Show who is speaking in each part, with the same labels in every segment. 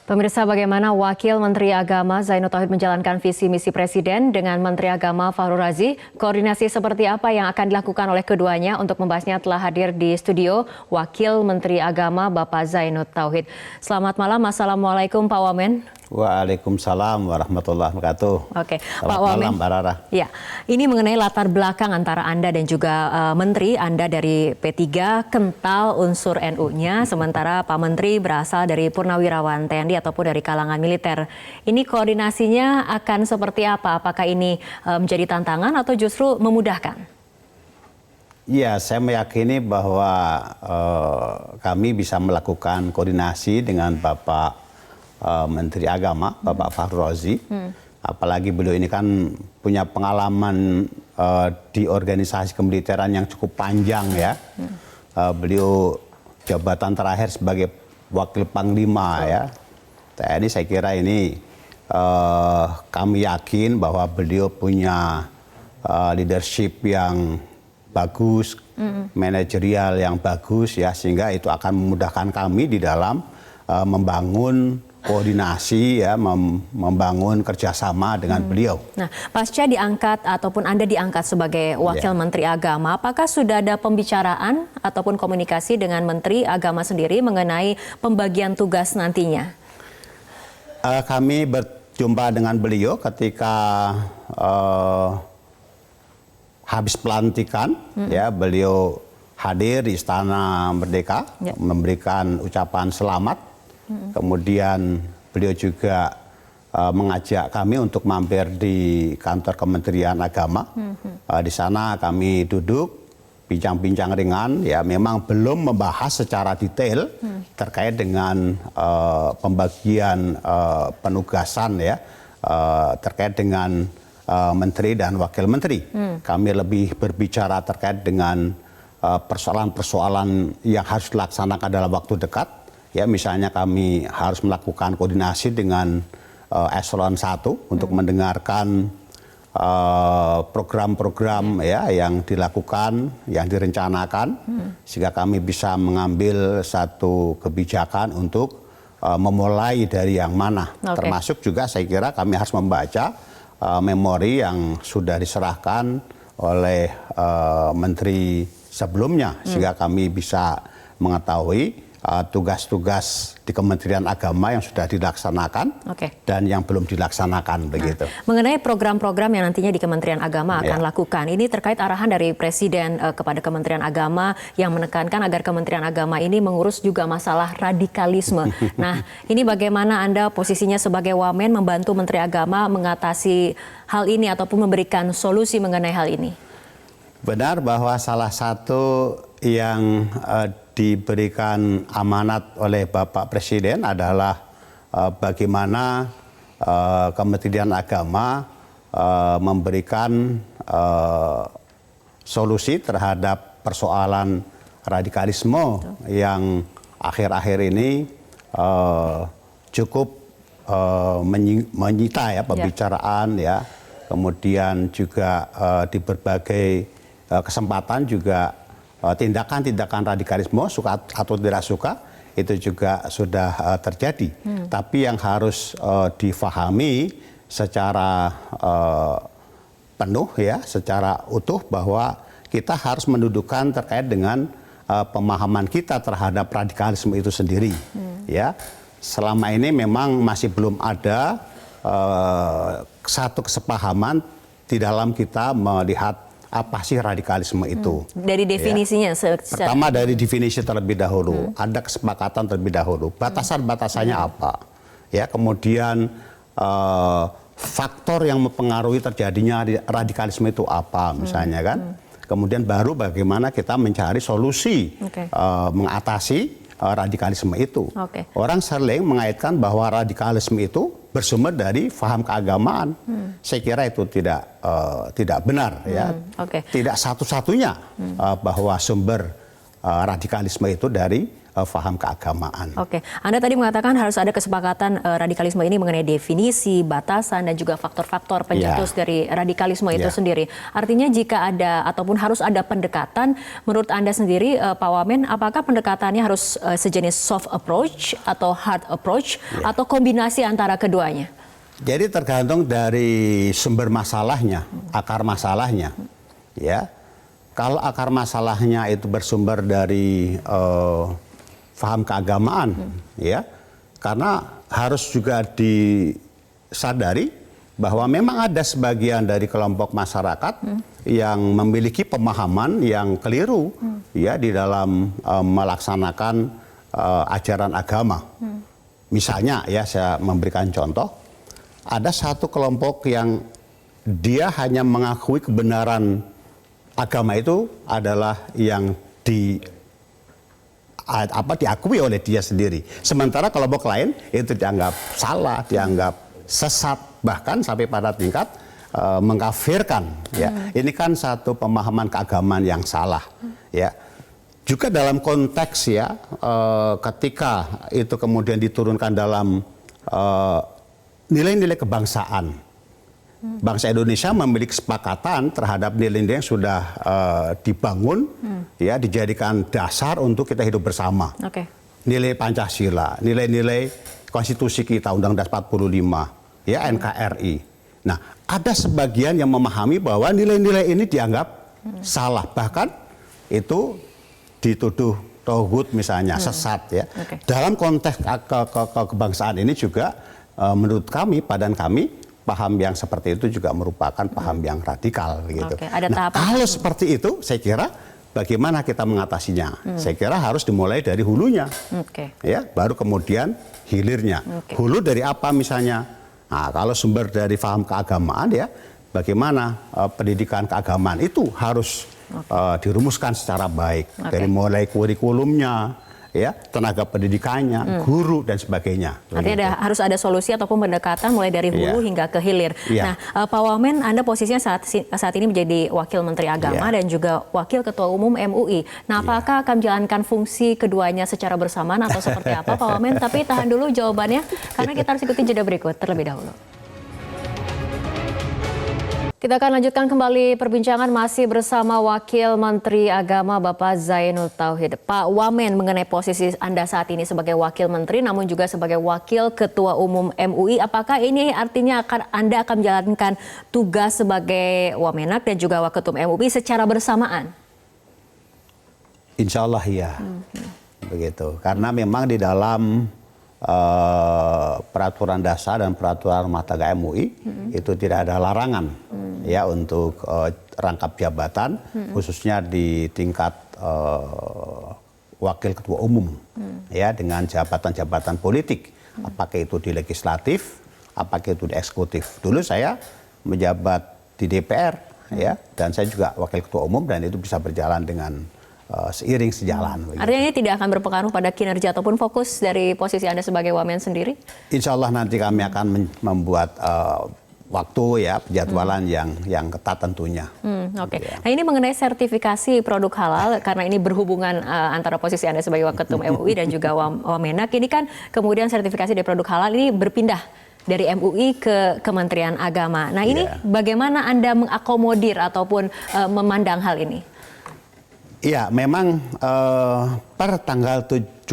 Speaker 1: Pemirsa, bagaimana Wakil Menteri Agama Zainud Tauhid menjalankan visi misi Presiden dengan Menteri Agama Fahrul Razi? Koordinasi seperti apa yang akan dilakukan oleh keduanya? Untuk membahasnya telah hadir di studio Wakil Menteri Agama Bapak Zainud Tauhid. Selamat malam, Assalamualaikum Pak Wamen.
Speaker 2: Waalaikumsalam warahmatullahi wabarakatuh.
Speaker 1: Oke,
Speaker 2: Pak Wamen. Mbak Rara.
Speaker 1: Ya, ini mengenai latar belakang antara Anda dan juga Menteri. Anda dari P3 kental unsur NU-nya, sementara Pak Menteri berasal dari Purnawirawan TNI ataupun dari kalangan militer. Ini koordinasinya akan seperti apa? Apakah ini menjadi tantangan atau justru memudahkan?
Speaker 2: Ya, saya meyakini bahwa kami bisa melakukan koordinasi dengan Bapak Menteri Agama, Bapak Fahrul Razi. Apalagi beliau ini kan punya pengalaman di organisasi kemiliteran yang cukup panjang ya. Beliau jabatan terakhir sebagai Wakil Panglima ya. TNI, saya kira ini kami yakin bahwa beliau punya leadership yang bagus, manajerial yang bagus ya, sehingga itu akan memudahkan kami di dalam membangun koordinasi ya, membangun kerjasama dengan beliau.
Speaker 1: Nah, pasca diangkat ataupun Anda diangkat sebagai Wakil Menteri Agama, apakah sudah ada pembicaraan ataupun komunikasi dengan Menteri Agama sendiri mengenai pembagian tugas nantinya?
Speaker 2: Kami berjumpa dengan beliau ketika habis pelantikan, ya, beliau hadir di Istana Merdeka, memberikan ucapan selamat. Kemudian beliau juga mengajak kami untuk mampir di kantor Kementerian Agama. Di sana kami duduk, bincang-bincang ringan, ya memang belum membahas secara detail terkait dengan pembagian penugasan ya, terkait dengan menteri dan wakil menteri. Kami lebih berbicara terkait dengan persoalan-persoalan yang harus dilaksanakan dalam waktu dekat. Ya, misalnya kami harus melakukan koordinasi dengan Eselon 1 untuk mendengarkan program-program ya yang dilakukan, yang direncanakan, sehingga kami bisa mengambil satu kebijakan untuk memulai dari yang mana. Termasuk juga saya kira kami harus membaca memori yang sudah diserahkan oleh menteri sebelumnya, sehingga kami bisa mengetahui tugas-tugas di Kementerian Agama yang sudah dilaksanakan dan yang belum dilaksanakan begitu.
Speaker 1: Mengenai program-program yang nantinya di Kementerian Agama akan lakukan, ini terkait arahan dari Presiden kepada Kementerian Agama yang menekankan agar Kementerian Agama ini mengurus juga masalah radikalisme. Nah, ini bagaimana Anda posisinya sebagai Wamen membantu Menteri Agama mengatasi hal ini ataupun memberikan solusi mengenai hal ini?
Speaker 2: Benar bahwa salah satu yang diberikan amanat oleh Bapak Presiden adalah bagaimana Kementerian Agama memberikan solusi terhadap persoalan radikalisme yang akhir-akhir ini cukup menyita ya pembicaraan ya, kemudian juga di berbagai kesempatan juga tindakan-tindakan radikalisme, suka atau tidak suka, itu juga sudah terjadi. Tapi yang harus difahami secara penuh ya, secara utuh, bahwa kita harus mendudukan terkait dengan pemahaman kita terhadap radikalisme itu sendiri. Ya, selama ini memang masih belum ada satu kesepahaman di dalam kita melihat apa sih radikalisme itu.
Speaker 1: Dari definisinya?
Speaker 2: Ya. Pertama dari definisi terlebih dahulu, ada kesepakatan terlebih dahulu, batasan-batasannya apa. Ya, kemudian faktor yang mempengaruhi terjadinya radikalisme itu apa misalnya kan. Kemudian baru bagaimana kita mencari solusi mengatasi radikalisme itu. Orang sering mengaitkan bahwa radikalisme itu bersumber dari faham keagamaan. Saya kira itu tidak benar ya. Tidak satu-satunya bahwa sumber radikalisme itu dari faham keagamaan.
Speaker 1: Oke, Anda tadi mengatakan harus ada kesepakatan radikalisme ini mengenai definisi, batasan, dan juga faktor-faktor pencetus dari radikalisme itu sendiri. Artinya jika ada ataupun harus ada pendekatan, menurut Anda sendiri Pak Wamen, apakah pendekatannya harus sejenis soft approach atau hard approach atau kombinasi antara keduanya?
Speaker 2: Jadi tergantung dari sumber masalahnya, akar masalahnya. Ya, kalau akar masalahnya itu bersumber dari faham keagamaan, ya, karena harus juga disadari bahwa memang ada sebagian dari kelompok masyarakat yang memiliki pemahaman yang keliru, ya, di dalam melaksanakan ajaran agama. Misalnya, ya, saya memberikan contoh, ada satu kelompok yang dia hanya mengakui kebenaran agama itu adalah yang diakui oleh dia sendiri. Sementara kelompok lain itu dianggap salah, dianggap sesat, bahkan sampai pada tingkat mengkafirkan. Ya, ini kan satu pemahaman keagamaan yang salah. Ya, juga dalam konteks, ya, ketika itu kemudian diturunkan dalam nilai-nilai kebangsaan. Bangsa Indonesia memiliki kesepakatan terhadap nilai-nilai yang sudah dibangun, ya, dijadikan dasar untuk kita hidup bersama. Nilai Pancasila, nilai-nilai konstitusi kita, Undang-Undang 45, ya, NKRI. Nah, ada sebagian yang memahami bahwa nilai-nilai ini dianggap salah, bahkan itu dituduh tauhid misalnya, sesat, ya. Dalam konteks kebangsaan ini juga menurut kami, padan kami, paham yang seperti itu juga merupakan paham yang radikal, gitu. Nah, kalau seperti itu, saya kira bagaimana kita mengatasinya? Saya kira harus dimulai dari hulunya, ya, baru kemudian hilirnya. Hulu dari apa misalnya? Nah, kalau sumber dari paham keagamaan, ya, bagaimana pendidikan keagamaan itu harus dirumuskan secara baik, dari mulai kurikulumnya, ya, tenaga pendidikannya, guru dan sebagainya.
Speaker 1: Artinya harus ada solusi ataupun pendekatan mulai dari hulu hingga ke hilir. Nah, Pak Wamen, Anda posisinya saat ini menjadi Wakil Menteri Agama dan juga Wakil Ketua Umum MUI. Nah, apakah akan menjalankan fungsi keduanya secara bersamaan atau seperti apa, Pak Wamen? Tapi tahan dulu jawabannya, karena kita harus ikuti jeda berikut terlebih dahulu. Kita akan lanjutkan kembali perbincangan masih bersama Wakil Menteri Agama Bapak Zainud Tauhid. Pak Wamen, mengenai posisi Anda saat ini sebagai Wakil Menteri namun juga sebagai Wakil Ketua Umum MUI, apakah ini artinya Anda akan menjalankan tugas sebagai Wamenak dan juga Waketum MUI secara bersamaan?
Speaker 2: Insya Allah iya, begitu. Karena memang di dalam peraturan dasar dan peraturan rumah tangga MUI itu tidak ada larangan, ya, untuk rangkap jabatan, khususnya di tingkat wakil ketua umum, ya, dengan jabatan-jabatan politik, apakah itu di legislatif, apakah itu di eksekutif. Dulu saya menjabat di DPR, ya, dan saya juga wakil ketua umum, dan itu bisa berjalan dengan seiring sejalan.
Speaker 1: Artinya ini tidak akan berpengaruh pada kinerja ataupun fokus dari posisi Anda sebagai Wamen sendiri?
Speaker 2: Insya Allah nanti kami akan membuat waktu, ya, penjadwalan yang ketat tentunya.
Speaker 1: Ya. Nah, ini mengenai sertifikasi produk halal, karena ini berhubungan antara posisi Anda sebagai Waketum MUI dan juga Wamenak. Ini kan kemudian sertifikasi dari produk halal ini berpindah dari MUI ke Kementerian Agama. Nah, ini bagaimana Anda mengakomodir ataupun memandang hal ini?
Speaker 2: Iya, memang per tanggal 17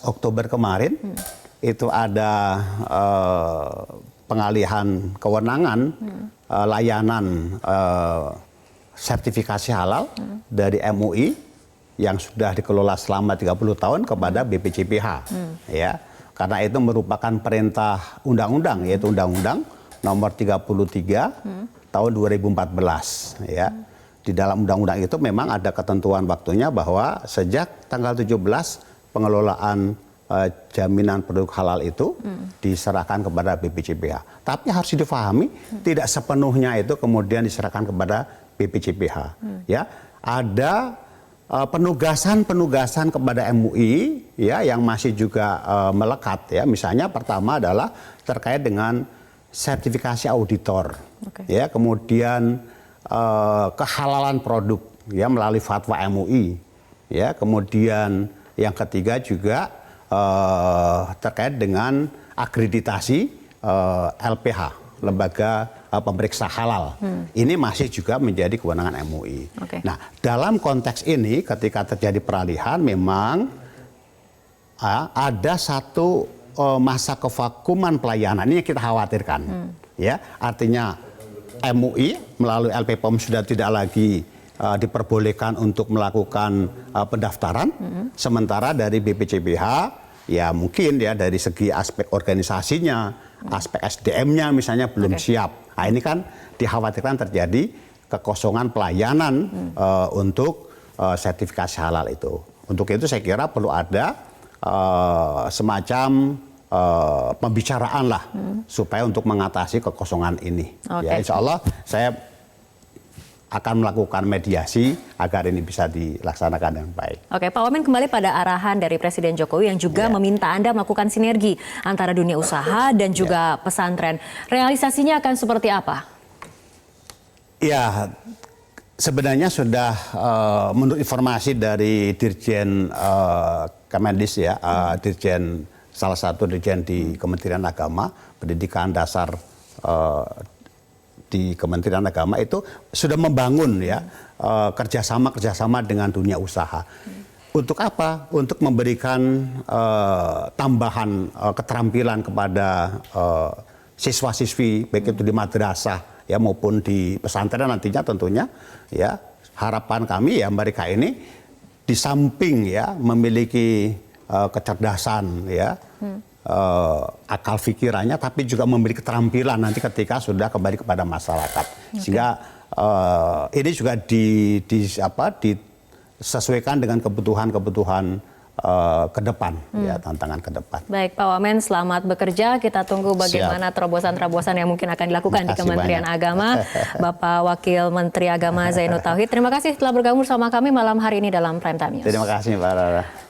Speaker 2: Oktober kemarin itu ada pengalihan kewenangan layanan sertifikasi halal dari MUI yang sudah dikelola selama 30 tahun kepada BPJPH. Ya, karena itu merupakan perintah undang-undang, yaitu Undang-Undang Nomor 33 tahun 2014. Ya. Di dalam undang-undang itu memang ada ketentuan waktunya bahwa sejak tanggal 17 pengelolaan jaminan produk halal itu diserahkan kepada BPJPH. Tapi harus difahami tidak sepenuhnya itu kemudian diserahkan kepada BPJPH. Ya, ada penugasan-penugasan kepada MUI, ya, yang masih juga melekat, ya. Misalnya pertama adalah terkait dengan sertifikasi auditor, ya, kemudian kehalalan produk, ya, melalui fatwa MUI, ya, kemudian Yang ketiga juga terkait dengan akreditasi LPH, lembaga pemeriksa halal. Ini masih juga menjadi kewenangan MUI. Nah, dalam konteks ini ketika terjadi peralihan memang ada satu masa kevakuman pelayanan ini yang kita khawatirkan. Ya, artinya MUI melalui LPPOM sudah tidak lagi diperbolehkan untuk melakukan pendaftaran, sementara dari BPCBH ya mungkin ya dari segi aspek organisasinya, aspek SDM-nya misalnya belum siap. Nah, ini kan dikhawatirkan terjadi kekosongan pelayanan untuk sertifikasi halal itu. Untuk itu saya kira perlu ada semacam pembicaraan lah supaya untuk mengatasi kekosongan ini. Ya, insya Allah saya akan melakukan mediasi agar ini bisa dilaksanakan dengan baik.
Speaker 1: Oke, Pak Wamen, kembali pada arahan dari Presiden Jokowi yang juga meminta Anda melakukan sinergi antara dunia usaha dan juga pesantren. Realisasinya akan seperti apa?
Speaker 2: Ya, sebenarnya sudah menurut informasi dari Dirjen Kemendis ya, salah satu dirjen di Kementerian Agama, Pendidikan Dasar di Kementerian Agama itu sudah membangun ya kerjasama dengan dunia usaha. Untuk apa? Untuk memberikan tambahan keterampilan kepada siswa-siswi baik itu di madrasah ya maupun di pesantren nantinya tentunya ya. Harapan kami ya mereka ini di samping ya memiliki kecerdasan ya. Akal pikirannya tapi juga memberi keterampilan nanti ketika sudah kembali kepada masyarakat. Sehingga ini juga disesuaikan dengan kebutuhan ke depan ya, tantangan ke depan.
Speaker 1: Baik Pak Wamen, selamat bekerja. Kita tunggu bagaimana terobosan-terobosan yang mungkin akan dilakukan di Kementerian Agama. Bapak Wakil Menteri Agama Zainud Tauhid, terima kasih telah bergabung bersama kami malam hari ini dalam Prime Time News.
Speaker 2: Terima kasih Pak Rara.